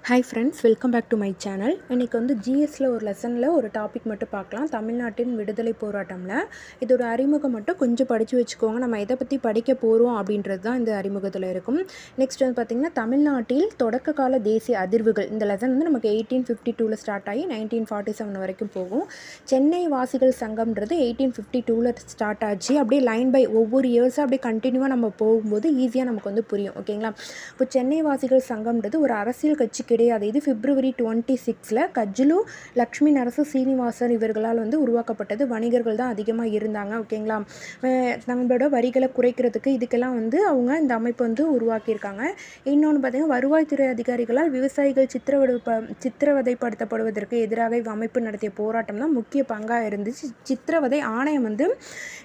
Hi friends, welcome back to my channel. இன்றைக்கி வந்து ஜிஎஸ்சில் ஒரு லெசனில் ஒரு டாபிக் மட்டும் பார்க்கலாம். தமிழ்நாட்டின் விடுதலை போராட்டம்ல இதோட அறிமுகம் மட்டும் கொஞ்சம் படித்து வச்சுக்கோங்க. நம்ம எதை பற்றி படிக்க போகிறோம் அப்படின்றது தான் இந்த அறிமுகத்தில் இருக்கும். நெக்ஸ்ட் வந்து பார்த்திங்கன்னா, தமிழ்நாட்டில் தொடக்க கால தேசிய அதிர்வுகள். இந்த லெசன் வந்து நமக்கு 1852 ஸ்டார்ட் ஆகி 1947 வரைக்கும் போகும். சென்னை வாசிகள் சங்கம்ன்றது 1852 ஸ்டார்ட் ஆச்சு. அப்படியே லைன் பை ஒவ்வொரு இயர்ஸாக அப்படியே கண்டினியூவாக நம்ம போகும்போது ஈஸியாக நமக்கு வந்து புரியும். ஓகேங்களா? இப்போ சென்னை வாசிகள் சங்கம்ன்றது ஒரு அரசியல் கட்சி கிடையாது. இது February 26 கஜ்ஜலு, லக்ஷ்மி நரசு சீனிவாசன் இவர்களால் வந்து உருவாக்கப்பட்டது. வணிகர்கள் தான் அதிகமாக இருந்தாங்க. ஓகேங்களா? நம்மளோட வரிகளை குறைக்கிறதுக்கு இதுக்கெல்லாம் வந்து அவங்க இந்த அமைப்பு வந்து உருவாக்கியிருக்காங்க. இன்னொன்று பார்த்திங்கன்னா, வருவாய்த்துறை அதிகாரிகளால் விவசாயிகள் சித்திரவதைப்படுத்தப்படுவதற்கு எதிராக அமைப்பு நடத்திய போராட்டம் தான் முக்கிய பங்காக இருந்துச்சு. சித்திரவதை ஆணையம் வந்து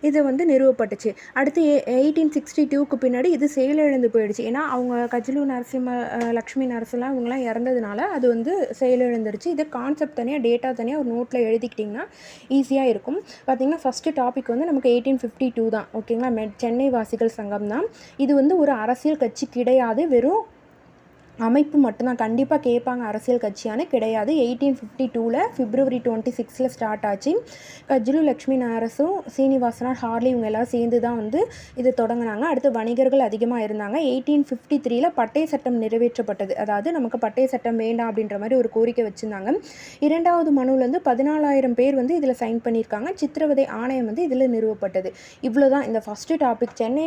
இதை வந்து நிறுவப்பட்டுச்சு. அடுத்து 1862க்கு பின்னாடி இது செயலிழந்து போயிடுச்சு. ஏன்னா அவங்க கஜ்ஜலு லக்ஷ்மி நரசுலாம் இவங்களாம் இறந்ததுனால அது வந்து செயலிழந்துருச்சு. இது கான்செப்ட் தனியாக, டேட்டா தனியாக ஒரு நோட்டில் எழுதிக்கிட்டிங்கன்னா ஈஸியாக இருக்கும். பார்த்திங்கன்னா, ஃபஸ்ட்டு டாபிக் வந்து நமக்கு 1852 தான். ஓகேங்களா? சென்னை வாசிகள் சங்கம் தான். இது வந்து ஒரு அரசியல் கட்சி கிடையாது, வெறும் அமைப்பு மட்டும்தான். கண்டிப்பாக கேட்பாங்க, அரசியல் கட்சியான கிடையாது. 1852 February 26 ஸ்டார்ட் ஆச்சு. கஜ்ஜலு, லக்ஷ்மி நரசும், சீனிவாசனா, ஹார்லி இவங்க எல்லாம் சேர்ந்து தான் வந்து இது தொடங்கினாங்க. அடுத்து வணிகர்கள் அதிகமாக இருந்தாங்க. 1853 பட்டய சட்டம் நிறைவேற்றப்பட்டது. அதாவது நமக்கு பட்டய சட்டம் வேண்டாம் அப்படின்ற மாதிரி ஒரு கோரிக்கை வச்சுருந்தாங்க. இரண்டாவது மனுவிலேருந்து 14,000 பேர் வந்து இதில் சைன் பண்ணியிருக்காங்க. சித்திரவதை ஆணையம் வந்து இதில் நிறுவப்பட்டது. இவ்வளோ தான் இந்த ஃபஸ்ட்டு டாபிக். சென்னை